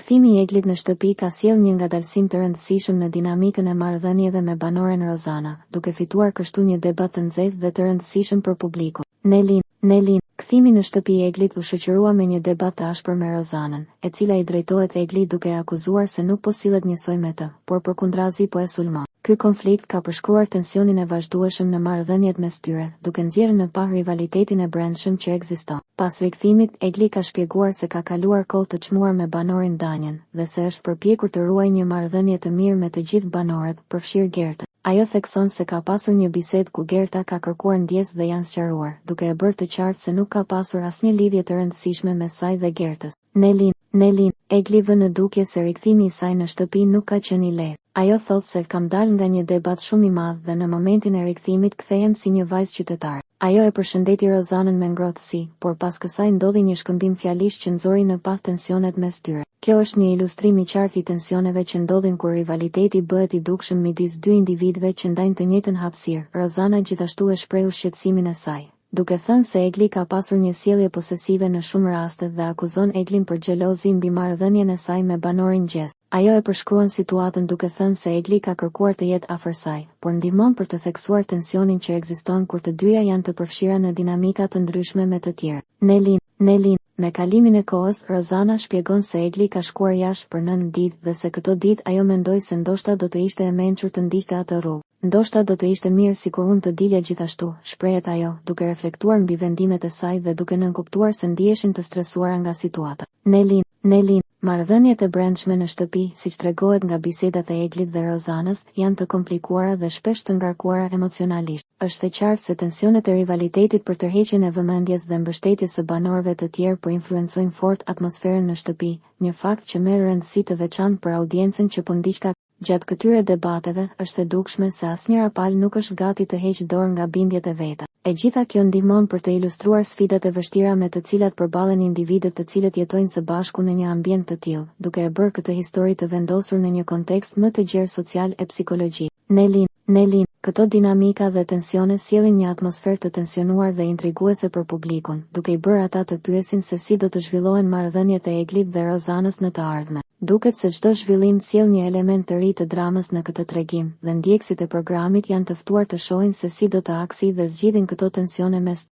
Rikthimi i Eglit në shtëpi ka sjellë një ngadalësim të rëndësishëm në dinamikën e marrëdhënieve me banoren Rozana, duke fituar kështu një debat të nxehtë dhe të rëndësishëm për publikun. Nelin, kthimi në shtëpi i Eglit u shoqërua me një debat të ashpër me Rozanën, e cila i drejtohet Eglit duke akuzuar se nuk po sillet njësoj me të, por përkundrazi po e sulmon. Ky konflikt ka përshkruar tensionin e vazhdueshëm në marrëdhëniet mes tyre, duke nxjerrë në pa rivalitetin e brendshëm që ekziston. Pas rikthimit, Egli ka shpjeguar se ka kaluar kohë të çmuar me banorin Danjen, dhe se është përpjekur të ruajë një marrëdhënie të mirë me të gjithë banorët, përfshirë Gertën. Ajo thekson se ka pasur një bisedë ku Gerta ka kërkuar ndjesë dhe janë sqaruar, duke e bërë të qartë se nuk ka pasur asnjë lidhje të rëndësishme mes saj dhe Gertës. Nelin, Egli vë në dukje se rikthimi i saj në shtëpi nuk ka qenë i lehtë. Ajo thotë se kam dalë nga një debat shumë i madh dhe në momentin e rikthimit kthehem si një vajzë qytetare. Ajo e përshëndeti Rozanën me ngrohtësi, por pas kësaj ndodhi një shkëmbim fjalish që nxori në pa tensionet mes tyre. Kjo është një ilustrim i qartë i tensioneve që ndodhin kur rivaliteti bëhet i dukshëm midis dy individëve që ndajnë të njëjtën hapësirë. Rozana gjithashtu e shprehu shqetësimin e saj, duke thënë se Egli ka pasur një sjellje posesive në shumë raste dhe akuzon Eglin për xhelozi mbi marrëdhënien e saj me banorin Gjes. Ajo e përshkruan situatën duke thënë se Egli ka kërkuar të jetë afër saj, por ndihmon për të theksuar tensionin që ekziston kur të dyja janë të përfshira në dinamika të ndryshme me të tjerë. Nelin, me kalimin e kohës, Rozana shpjegon se Egli ka shkuar jashtë për 9 ditë dhe se këto ditë ajo mendoi se ndoshta do të ishte e mençur të ndiqte atë rrugë. Ndoshta do të ishte mirë sikur unë të dilja gjithashtu, shprehet ajo, duke reflektuar mbi vendimet e saj dhe duke nënkuptuar se ndiheshin të stresuara nga situata. Nelin, marrëdhëniet e brendshme në shtëpi, siç tregohet nga bisedat e Eglit dhe Rozanës, janë të komplikuara dhe shpesh të ngarkuara emocionalisht. Është e qartë se tensionet e rivalitetit për tërheqjen e vëmendjes dhe mbështetjes së banorëve të tjerë po influencojnë fort atmosferën në shtëpi, një fakt që merr rëndësi të veçantë për audiencën që po ndiqka. Gjatë këtyre debateve, është e dukshme se asnjëra palë nuk është gati të heqë dorë nga bindjet e veta. E gjitha kjo ndihmon për të ilustruar sfidat e vështira me të cilat përballen individët të cilët jetojnë së bashku në një ambient të tillë, duke e bërë këtë histori të vendosur në një kontekst më të gjerë social e psikologjik. Nelin, këto dinamika dhe tensione sjellin një atmosferë të tensionuar dhe intriguese për publikun, duke i bërë ata të pyesin se si do të zhvillohen marrëdhëniet e Eglit dhe Rozanës në të ardhmen. Duket se çdo zhvillim sjell një element të ri të dramës në këtë tregim, dhe ndjekësit e programit janë të ftuar të shohin se si do të aksi dhe zgjidhin këto tensione mes